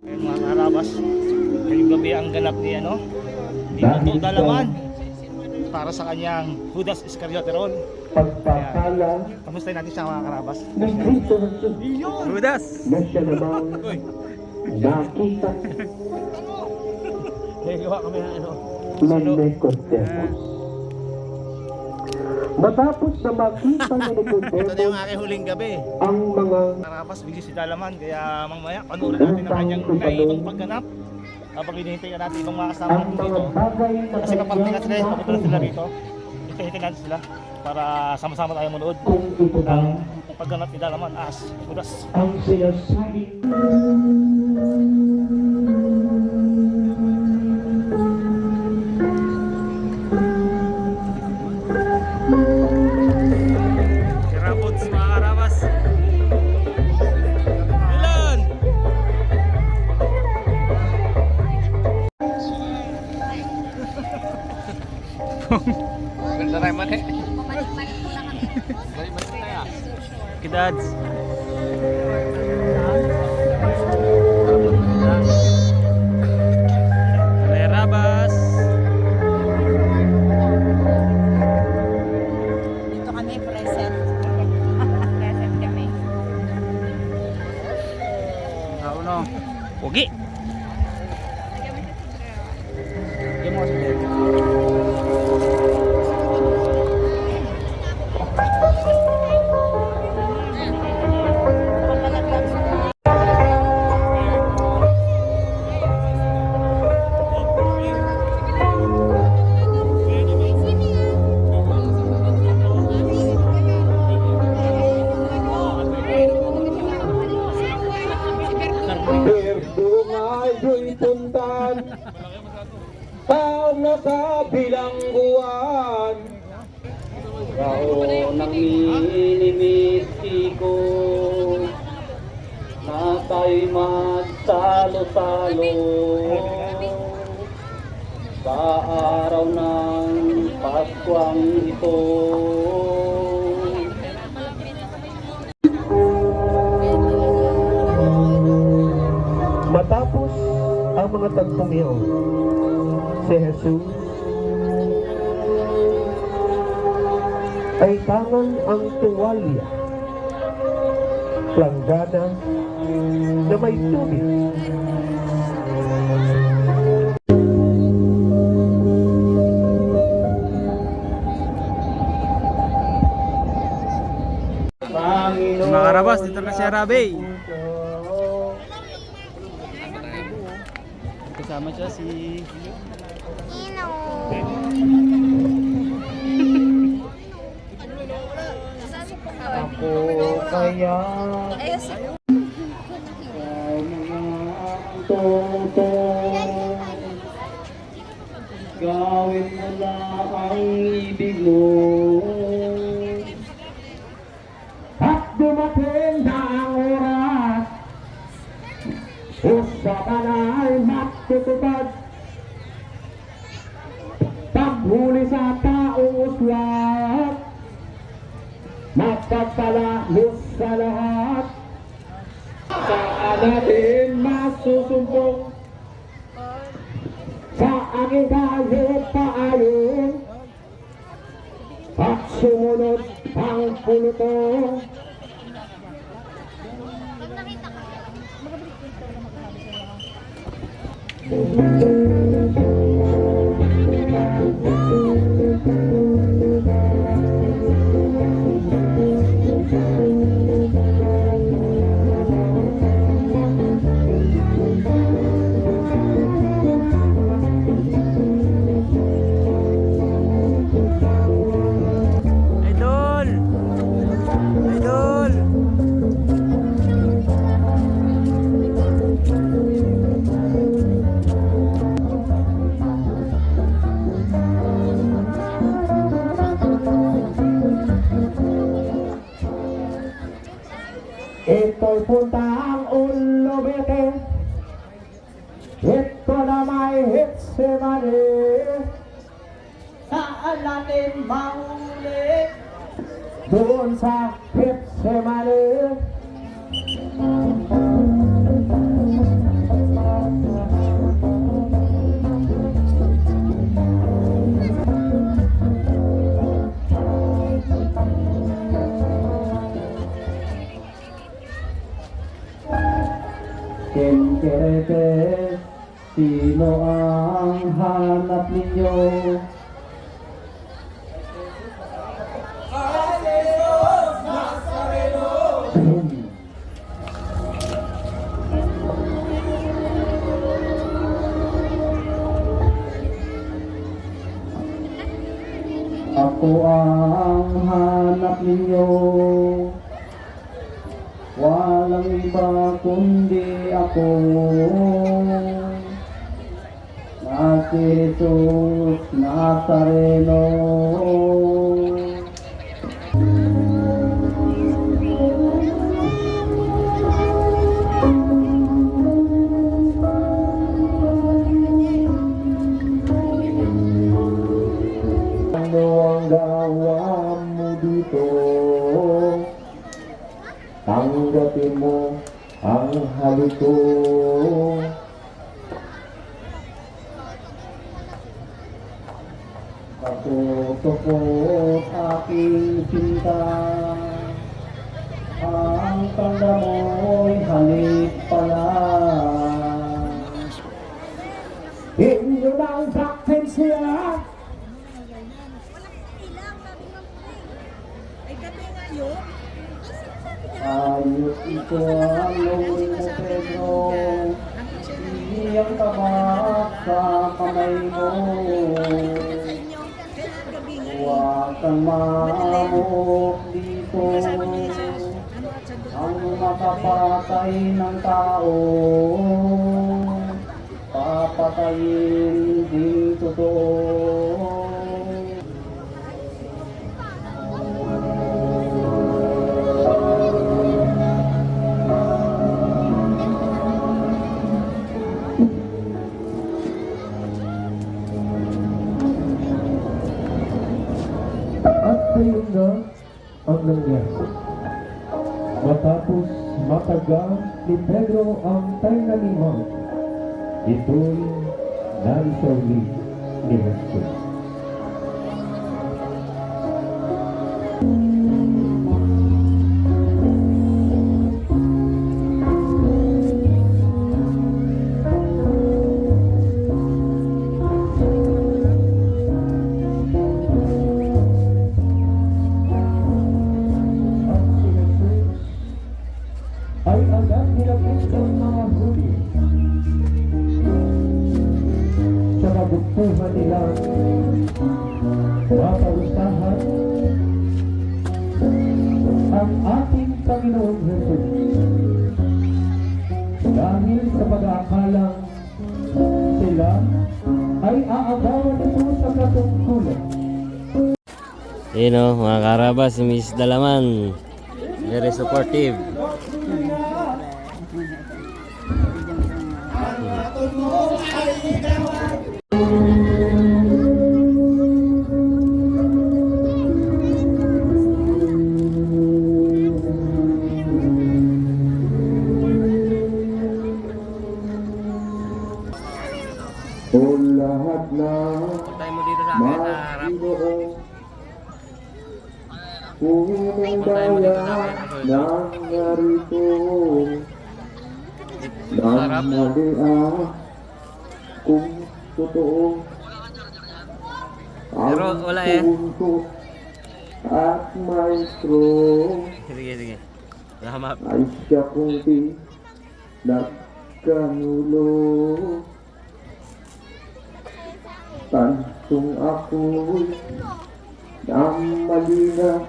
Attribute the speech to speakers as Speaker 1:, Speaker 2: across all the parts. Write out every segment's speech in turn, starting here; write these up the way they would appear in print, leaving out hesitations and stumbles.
Speaker 1: Ayun mga karabas, ngayong gabi ang ganap ni Toto Dalaman para sa kanyang Judas Iscariote role.
Speaker 2: Pagpapala
Speaker 1: Kamustahin natin siya mga karabas.
Speaker 2: ng Kristo
Speaker 1: Judas!
Speaker 2: na siya namang nakita
Speaker 1: May gawa kami
Speaker 2: ng Nicodemus. Matapos na makita ng
Speaker 1: Ito na yung
Speaker 2: Nicodemus
Speaker 1: aking huling gabi.
Speaker 2: ang mga
Speaker 1: Karabas, busy si Dalaman, kaya mamaya panoorin natin ang kanyang kaiibang pagganap habang hinihintay natin ibang mga kasama
Speaker 2: ang
Speaker 1: natin
Speaker 2: mga
Speaker 1: dito.
Speaker 2: bagay na
Speaker 1: Kasi kapag na sila, papunta na sila
Speaker 2: kanyang
Speaker 1: rito. Hintay natin sila para sama-sama tayo manood
Speaker 2: kung ito ba
Speaker 1: ng pagganap ni Dalaman as Judas.
Speaker 2: ang sinasabi.
Speaker 1: Kirapods mga karabas. Ilan?
Speaker 3: Ganda rin man eh.
Speaker 4: Pabalik-balik muna kami.
Speaker 3: Balik-balik tayo.
Speaker 1: Kidads. Karabas.
Speaker 4: Dito kami present. Present kami.
Speaker 1: Ano? Pogi. Game mo kasi dito.
Speaker 2: Perdungay do'y puntan, taong nasa bilangguan. Raon ang inimisi ko, na tayo'y magsalo-salo sa araw ng Paskwang ito. Matapos ang mga tagpong iyon, si Jesus ay tangan ang tuwalya, planggana na may tubig.
Speaker 1: Mga karabas, dito na si Arabe. Kasama siya si
Speaker 2: Ako kaya
Speaker 4: Ayos.
Speaker 2: gawin mo na ang ibig mo. At dumating na ang oras, usapan ay matutupad. Paghuli sa taong uswat, mapagpalahos sa lahat. Saan natin masusumpong sa aking kahit paayon at sumunod ang puluto.
Speaker 1: Idol! Idol!
Speaker 2: Ito'y puntang ulubete, ito na may Getsemani. Saan natin mahuli? Doon sa Getsemani. Kerete, sino ang hanap ninyo? Ako ang hanap ninyo. Walang iba kundi ako, na si Jesus Nazareno. Ano ang gawa mo dito? Tanggapin mo ang halik ko. Patutukot aking sinta, ang tanda mo'y halik pala. Inyo na ang saktin siya. Ayos ito ang loob mo, Pedro. Iyang tabak sa kamay mo. Huwag kang maamok dito. Ang makapatay ng tao, papatayin din totoo. At ayun na ang nangyari. Matapos matagal ni Pedro ang tainaliman, ito'y naisauli ni Jesus. Ay agad nilapit ang mga huli sa kabuktuhan nila, mapausahan ang ating Panginoon Jesus. Dahil sa pag-aakalang sila ay aagawan ito sa katungkulan.
Speaker 3: Yun o, mga karabas, si Miss Dalaman. Very supportive.
Speaker 2: O lahat na
Speaker 3: Tayo mo dito sa akin, sa harap.
Speaker 2: Punong bayan ng narito, nang malian kung totoo ang
Speaker 3: Pero wala eh.
Speaker 2: punto at maestro
Speaker 3: Sige, sige. Salamat.
Speaker 2: ay siya kung di nagkanulo. Tansong ako'y nang malina,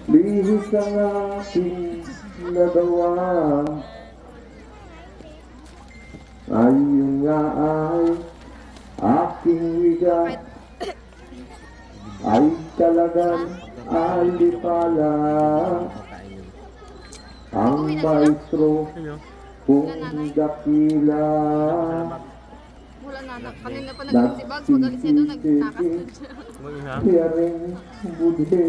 Speaker 2: lihis ang aking nagawa. Ayun nga ay aking wiga, ay talagang alipala. Ang maestro kung dakila,
Speaker 4: Wala na. Kanina pa nagsibag. Magaling siya doon. Nagtakas doon siya.
Speaker 2: siya rin budhe.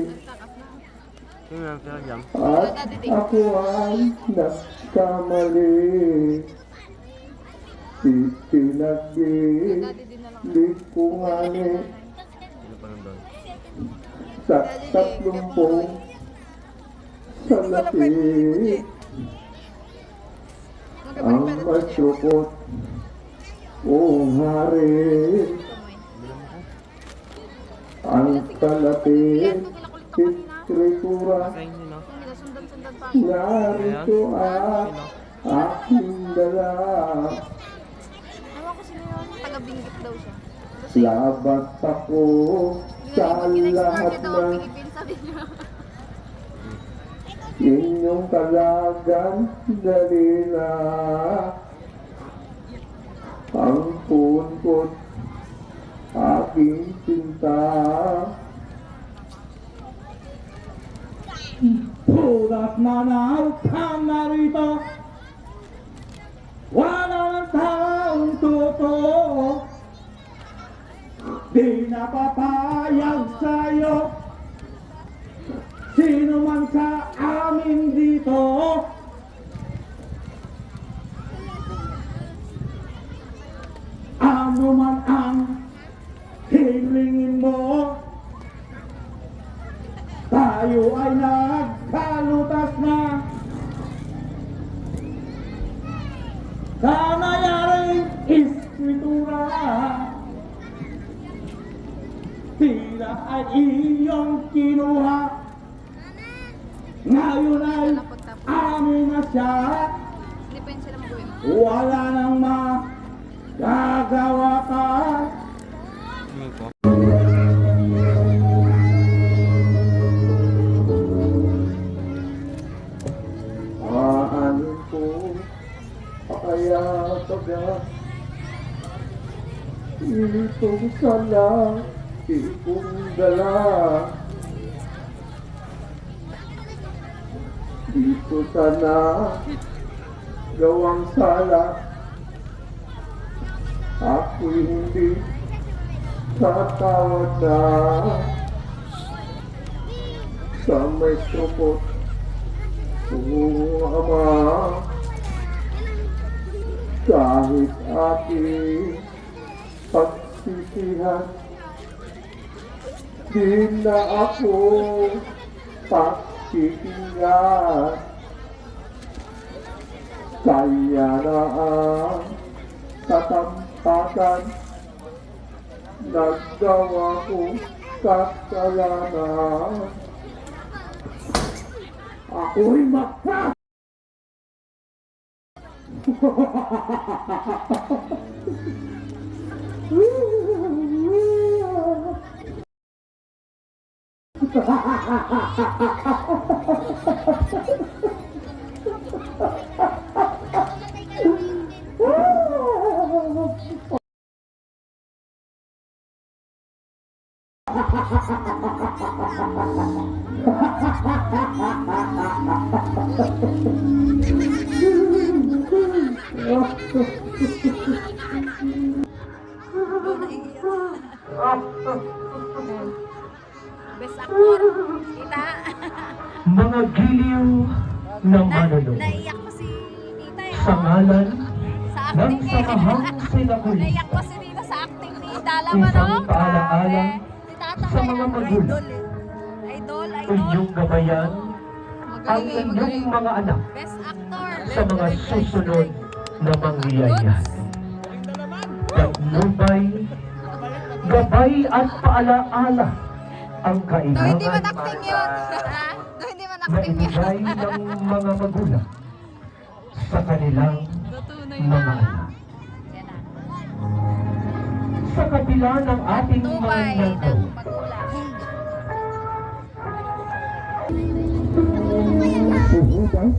Speaker 2: At ako ay nagkamali. Pinagbilig ko nga ni sa 30 sa laki. ang masyukot kung hari ang kalapit Trikura
Speaker 4: Sundan-sundan pa.
Speaker 2: narito ang aking dala
Speaker 4: Ewan ko sino yun. Taga-Binggit daw siya.
Speaker 2: labat ako sa lahat
Speaker 4: Ginexport niya daw ang
Speaker 2: ng
Speaker 4: Philippines, sabi niya.
Speaker 2: inyong kalagan dalila ang punkot aking cinta Pulas manaw ka narito wala ng taong totoo di napapayag sa'yo sino man sa amin dito ano man ang hilingin mo tayo ay nagkalutas na sa nangyaring iskritura tila ay iyong kinuha ngayon ay amin na siya
Speaker 4: Hindi pa yun sila mag-uwi.
Speaker 2: wala nang magagawa ka Maanin ko kaya taga itong sala ikong dala dito sana gawang sala ako'y hindi tatawad na sa may trupot o ama kahit aking pagsisihan di na ako pakikinggan kaya na ang katampakan naggawa ko kasalanan ako'y maksa
Speaker 4: Best actor. Tita.
Speaker 2: mga giliw ng manunod
Speaker 4: Naiyak ko si Tita eh.
Speaker 2: sa ngalan
Speaker 4: Sa
Speaker 2: ng
Speaker 4: acting eh.
Speaker 2: samahang
Speaker 4: Naiyak
Speaker 2: sinakulista
Speaker 4: ko si Tita sa acting ni Dalaman,
Speaker 2: Isang
Speaker 4: no?
Speaker 2: paalaala
Speaker 4: Si Tata
Speaker 2: sa
Speaker 4: ko
Speaker 2: mga
Speaker 4: yan.
Speaker 2: magulang.
Speaker 4: Idol,
Speaker 2: inyong gabayan ang
Speaker 4: Magaling,
Speaker 2: inyong
Speaker 4: magaling.
Speaker 2: mga anak
Speaker 4: Best actor.
Speaker 2: sa mga susunod na mangyayari. Dagnubay, gabay at paalaala ang
Speaker 4: No, hindi
Speaker 2: kailangan
Speaker 4: man acting yun. No, hindi man
Speaker 2: na
Speaker 4: acting yun.
Speaker 2: ibigay ng mga magulang sa kanilang
Speaker 4: Tunay
Speaker 2: mga
Speaker 4: na.
Speaker 2: anak.
Speaker 4: Yan na.
Speaker 2: Sa kabila ng ating mga
Speaker 4: Tubay
Speaker 2: nagaw,
Speaker 4: ng magulang.
Speaker 2: Puhudas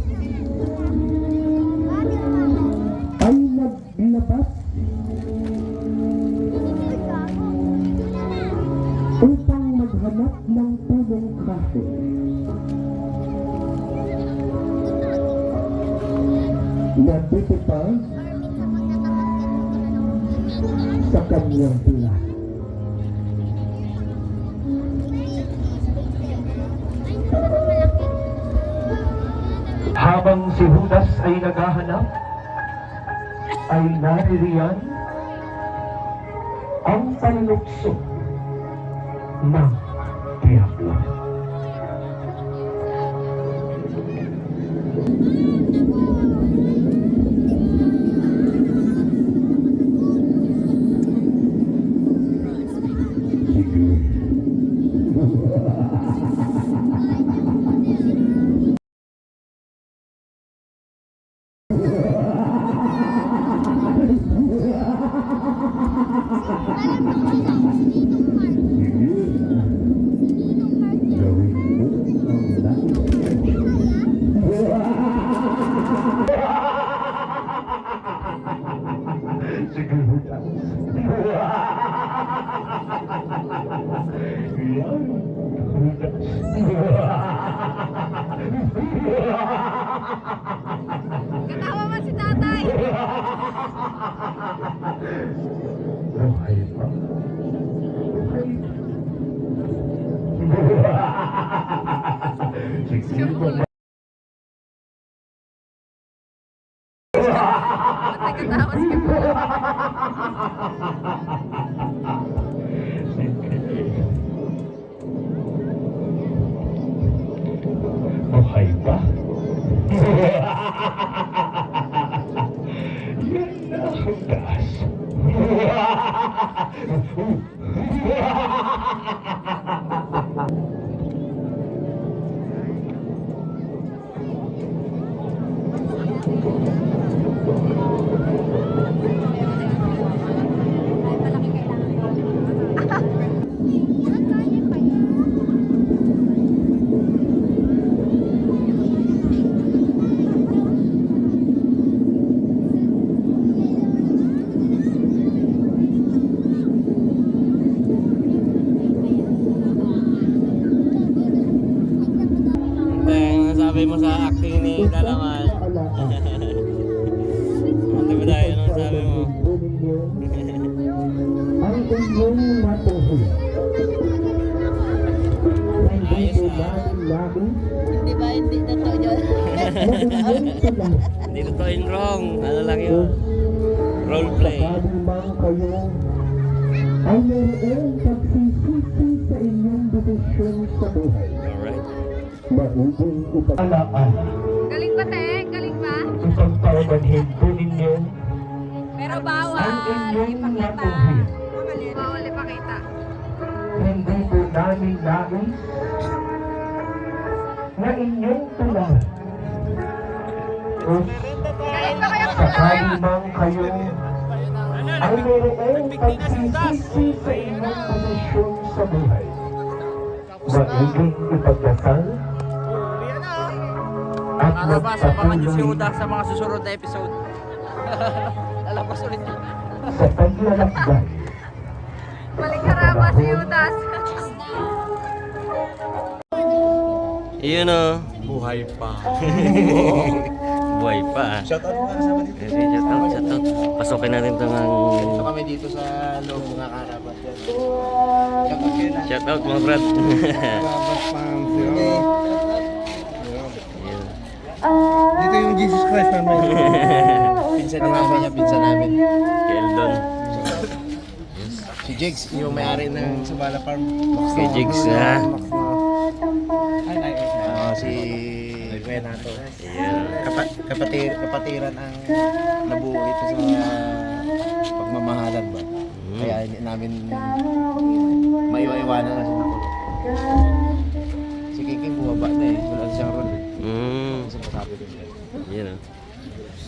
Speaker 2: ay naglabas upang maghanap ng punong kaso. Nagtitipag sa kanyang plan. Habang si Judas ay naghahanap, ay naririyan ang panlukso ng Diablo. Sige, Judas. Yan,
Speaker 4: Katawa man si tatay.
Speaker 2: Buhay pa. Sige,
Speaker 4: Ba't nagkatawa si Kuya?
Speaker 2: buhay pa. Yan na ang taas.
Speaker 3: Ano sabi mo sa acting ni Dalaman? Ano ba tayo? Ano sabi mo?
Speaker 2: Ang inyong matuloy.
Speaker 3: Ayos ah.
Speaker 4: Di ba hindi totoo yun?
Speaker 3: Hindi totoo yung wrong. Ano lang yun? Role play.
Speaker 2: Limang kayo ay mayroong pagsisisi sa inyong desisyon sa buhay.
Speaker 3: Alright.
Speaker 2: Maiging ipag-alaan.
Speaker 4: Galing ba, te? Galing ba?
Speaker 2: Isang paumanhin po ninyo
Speaker 4: Pero
Speaker 2: ang
Speaker 4: bawal
Speaker 2: inyong
Speaker 4: ipakita.
Speaker 2: matuloy.
Speaker 4: Bawal ipakita.
Speaker 2: Hindi po namin nais na inyong tulang.
Speaker 4: Galing ba kayo
Speaker 2: Sakali mang kayo ay mayroong pagsisisi sa inyong desisyon sa buhay. Maiging ipagdasal at magpatuloy
Speaker 5: sa mga susunod na episode. Lalabas ulit yun.
Speaker 2: sa paglalakbay.
Speaker 4: Maling karama si Judas.
Speaker 3: Iyon o.
Speaker 5: Buhay pa.
Speaker 3: Buhay pa.
Speaker 5: Shoutout mga kasama dito.
Speaker 3: Shoutout. Pasukin natin ito ng...
Speaker 5: Ito kami dito sa loob mga karabat. Shoutout kayo na.
Speaker 3: Shoutout mga brad.
Speaker 5: Karabat fam. Dito yung Jesus Christ namin. Pinsan ni mama niya, pinsan namin.
Speaker 3: Keldon.
Speaker 5: Si Jigs, yung may-ari ng Subala Farm.
Speaker 3: Kay Jigs ha.
Speaker 5: Si Renato.
Speaker 3: Ayan.
Speaker 5: Kapatiran ang nabuo ito sa pagmamahalan ba. Kaya hindi namin maiwa-iwanan na siya. Si Kiking bumaba na eh. Wala siyang role. Kasi pasabi din siya.
Speaker 3: Ayan o.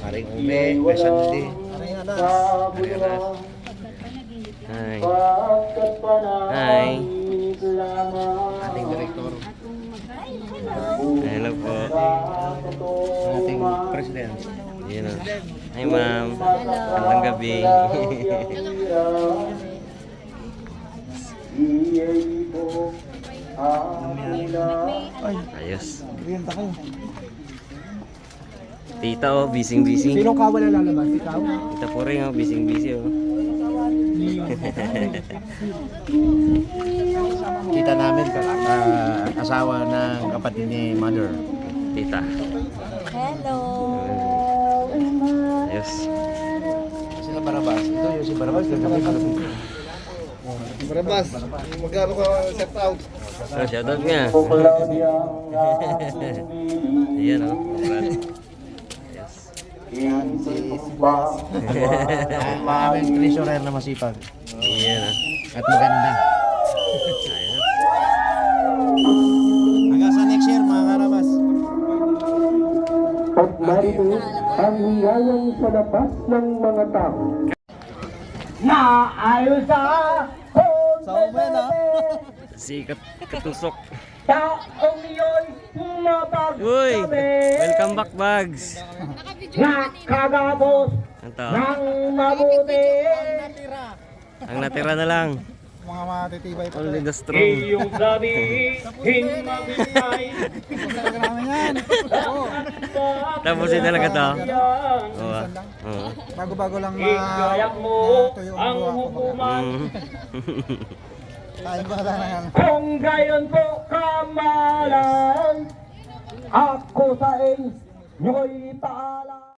Speaker 5: Maring Ume, Mesandi. Maring Anas.
Speaker 3: Hi. Hi.
Speaker 5: Ating direktor.
Speaker 3: Hello po.
Speaker 5: Ating president.
Speaker 3: Ayan o. Hi ma'am. Magandang gabi. Ayos. Tita oh, busy-busy.
Speaker 5: Sinong kawal na lalabas? Ikaw?
Speaker 3: Tita po rin oh, busy-busy oh.
Speaker 5: Kita namin, asawa ng kapatid ni Mother.
Speaker 3: Tita.
Speaker 4: Hello.
Speaker 3: Ayos.
Speaker 5: Sila Barabas. Ito yung si Barabas. Barabas, magkano ka set out?
Speaker 3: Oh, shoutout nga. Ayan oh. Ayos.
Speaker 5: Ang aming treasurer na masipag.
Speaker 3: Ayan oh.
Speaker 5: At maganda.
Speaker 3: Ayos.
Speaker 5: Hanggang sa next year mga Karabas.
Speaker 2: At narito ang hiyayang sa labas ng mga tao. na ayon sa
Speaker 3: Sikat katusok.
Speaker 2: taong iyo'y
Speaker 3: Uy!
Speaker 2: mapagsabi
Speaker 3: Welcome back, Bags!
Speaker 4: Nakabidyo
Speaker 2: na
Speaker 4: kanina.
Speaker 2: kagapos
Speaker 3: Ito,
Speaker 2: ng mabuti.
Speaker 3: ang natira na lang.
Speaker 5: Mga matitibay pa.
Speaker 3: Only the strong.
Speaker 2: Iyong sabihin magbigay
Speaker 5: Namin yan. Oo.
Speaker 3: Tapusin talaga to.
Speaker 2: yang
Speaker 3: Oo. Oo.
Speaker 5: Bago-bago lang
Speaker 2: igayak mo
Speaker 5: tuyo
Speaker 2: ang
Speaker 5: buha ko.
Speaker 2: hukuman.
Speaker 3: Mm.
Speaker 5: Kain ba na yan?
Speaker 2: Kung gayon po kamalan, ako sa inyo'y paalam.